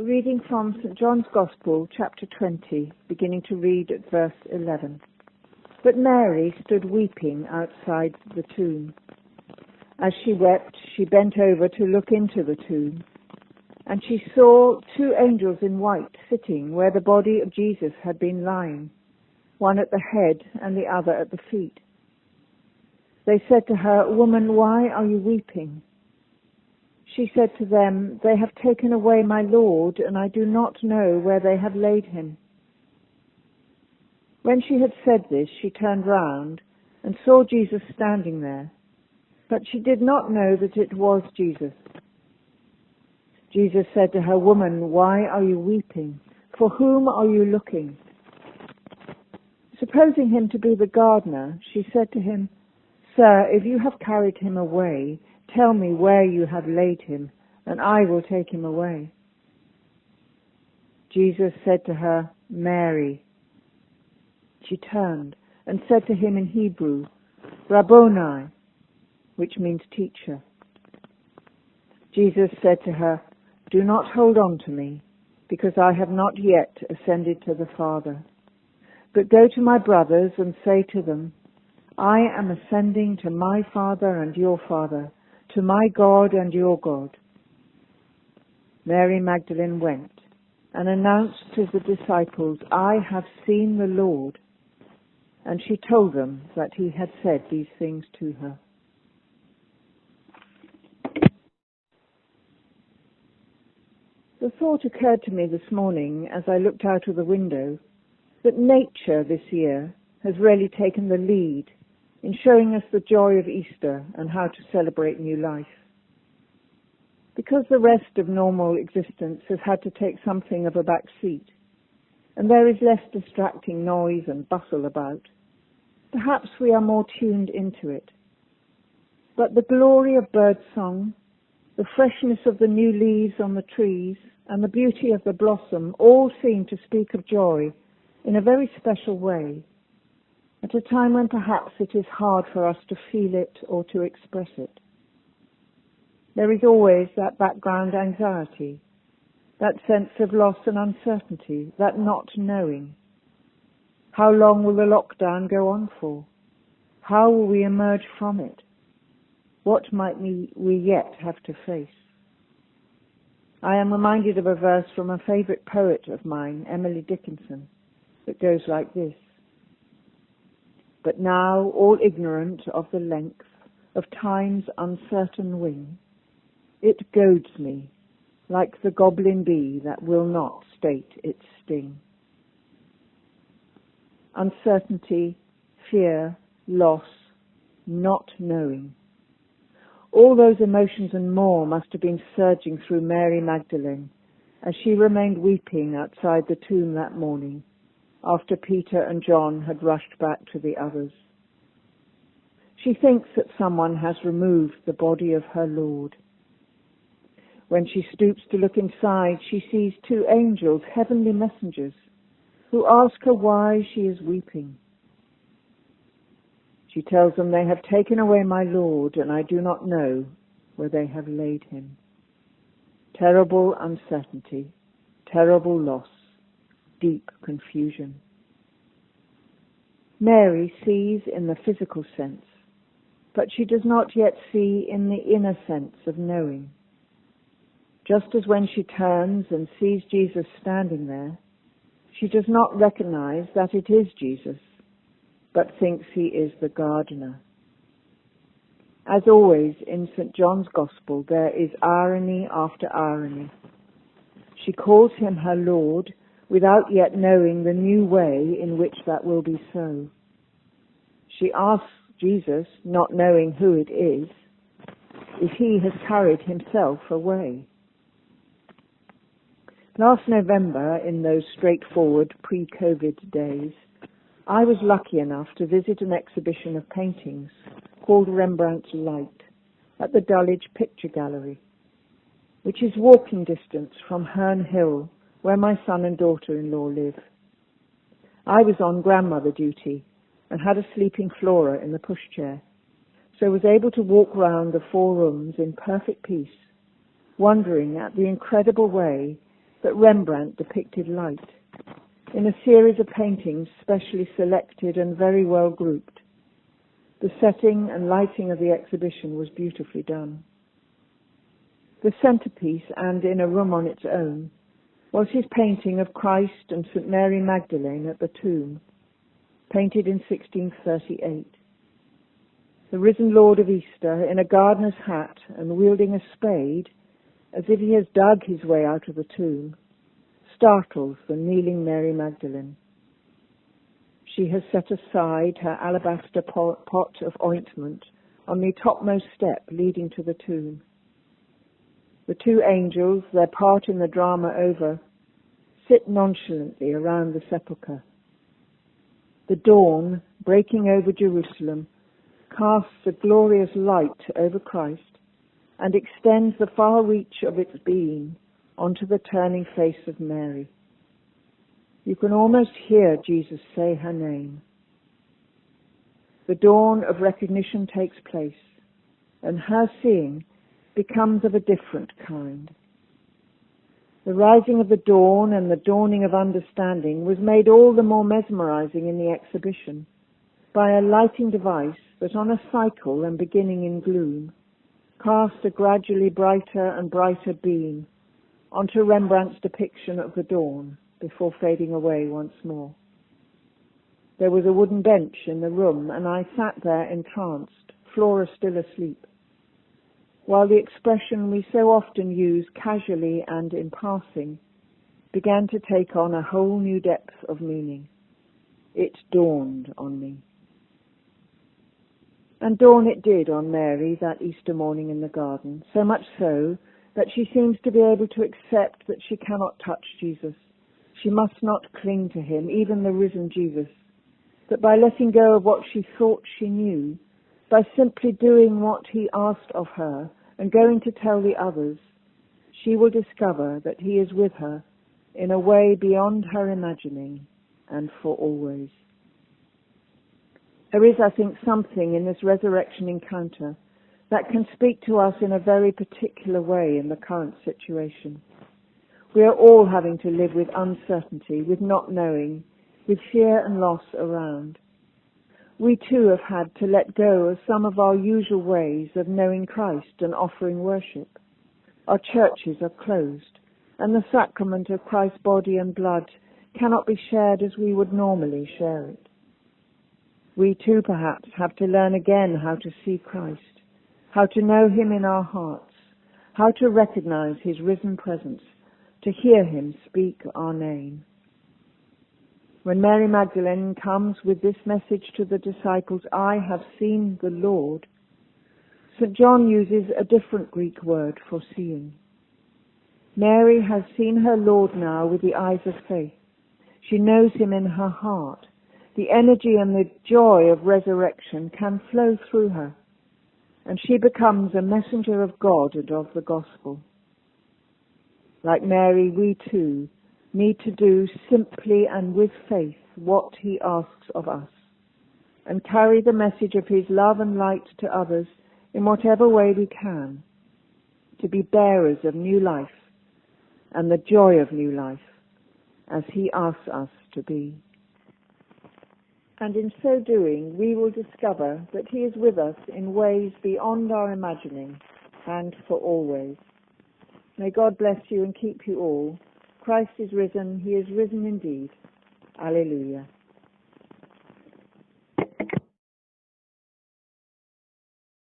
reading from St. John's Gospel, chapter 20, beginning to read at verse 11. But Mary stood weeping outside the tomb. As she wept, she bent over to look into the tomb, and she saw two angels in white sitting where the body of Jesus had been lying, one at the head and the other at the feet. They said to her, "Woman, why are you weeping?" She said to them, "They have taken away my Lord, and I do not know where they have laid him." When she had said this, she turned round and saw Jesus standing there, but she did not know that it was Jesus. Jesus said to her, "Woman, why are you weeping? For whom are you looking?" Supposing him to be the gardener, she said to him, "Sir, if you have carried him away, tell me where you have laid him, and I will take him away." Jesus said to her, "Mary." She turned and said to him in Hebrew, "Rabboni," which means teacher. Jesus said to her, "Do not hold on to me, because I have not yet ascended to the Father. But go to my brothers and say to them, I am ascending to my Father and your Father, to my God and your God." Mary Magdalene went and announced to the disciples, "I have seen the Lord." And she told them that he had said these things to her. The thought occurred to me this morning as I looked out of the window that nature this year has really taken the lead in showing us the joy of Easter and how to celebrate new life. Because the rest of normal existence has had to take something of a back seat, and there is less distracting noise and bustle about, perhaps we are more tuned into it. But the glory of birdsong, the freshness of the new leaves on the trees, and the beauty of the blossom all seem to speak of joy in a very special way, at a time when perhaps it is hard for us to feel it or to express it. There is always that background anxiety, that sense of loss and uncertainty, that not knowing. How long will the lockdown go on for? How will we emerge from it? What might we yet have to face? I am reminded of a verse from a favourite poet of mine, Emily Dickinson, that goes like this. "But now, all ignorant of the length of time's uncertain wing, it goads me like the goblin bee that will not state its sting." Uncertainty, fear, loss, not knowing. All those emotions and more must have been surging through Mary Magdalene as she remained weeping outside the tomb that morning after Peter and John had rushed back to the others. She thinks that someone has removed the body of her Lord. When she stoops to look inside, she sees two angels, heavenly messengers, who ask her why she is weeping. She tells them, "They have taken away my Lord, and I do not know where they have laid him." Terrible uncertainty, terrible loss, deep confusion. Mary sees in the physical sense, but she does not yet see in the inner sense of knowing. Just as when she turns and sees Jesus standing there, she does not recognize that it is Jesus, but thinks he is the gardener. As always in St. John's Gospel, there is irony after irony. She calls him her Lord without yet knowing the new way in which that will be so. She asks Jesus, not knowing who it is, if he has carried himself away. Last November, in those straightforward pre-COVID days, I was lucky enough to visit an exhibition of paintings called Rembrandt's Light at the Dulwich Picture Gallery, which is walking distance from Herne Hill, where my son and daughter-in-law live. I was on grandmother duty and had a sleeping Flora in the pushchair, so was able to walk round the 4 rooms in perfect peace, wondering at the incredible way that Rembrandt depicted light in a series of paintings specially selected and very well grouped. The setting and lighting of the exhibition was beautifully done. The centerpiece, and in a room on its own, was his painting of Christ and St. Mary Magdalene at the tomb, painted in 1638. The risen Lord of Easter, in a gardener's hat and wielding a spade, as if he has dug his way out of the tomb, startles the kneeling Mary Magdalene. She has set aside her alabaster pot of ointment on the topmost step leading to the tomb. The two angels, their part in the drama over, sit nonchalantly around the sepulchre. The dawn, breaking over Jerusalem, casts a glorious light over Christ and extends the far reach of its being onto the turning face of Mary. You can almost hear Jesus say her name. The dawn of recognition takes place, and her seeing becomes of a different kind. The rising of the dawn and the dawning of understanding was made all the more mesmerizing in the exhibition by a lighting device that, on a cycle and beginning in gloom, cast a gradually brighter and brighter beam onto Rembrandt's depiction of the dawn before fading away once more. There was a wooden bench in the room, and I sat there entranced, Flora still asleep, while the expression we so often use casually and in passing began to take on a whole new depth of meaning. It dawned on me. And dawn it did on Mary that Easter morning in the garden, so much so that she seems to be able to accept that she cannot touch Jesus. She must not cling to him, even the risen Jesus, that by letting go of what she thought she knew, by simply doing what he asked of her and going to tell the others, she will discover that he is with her in a way beyond her imagining and for always. There is, I think, something in this resurrection encounter that can speak to us in a very particular way in the current situation. We are all having to live with uncertainty, with not knowing, with fear and loss around. We too have had to let go of some of our usual ways of knowing Christ and offering worship. Our churches are closed, and the sacrament of Christ's body and blood cannot be shared as we would normally share it. We too perhaps have to learn again how to see Christ, how to know him in our hearts, how to recognize his risen presence, to hear him speak our name. When Mary Magdalene comes with this message to the disciples, "I have seen the Lord," St. John uses a different Greek word for seeing. Mary has seen her Lord now with the eyes of faith. She knows him in her heart. The energy and the joy of resurrection can flow through her, and she becomes a messenger of God and of the gospel. Like Mary, we too need to do simply and with faith what he asks of us, and carry the message of his love and light to others in whatever way we can, to be bearers of new life and the joy of new life, as he asks us to be. And in so doing, we will discover that he is with us in ways beyond our imagining and for always. May God bless you and keep you all. Christ is risen. He is risen indeed. Alleluia.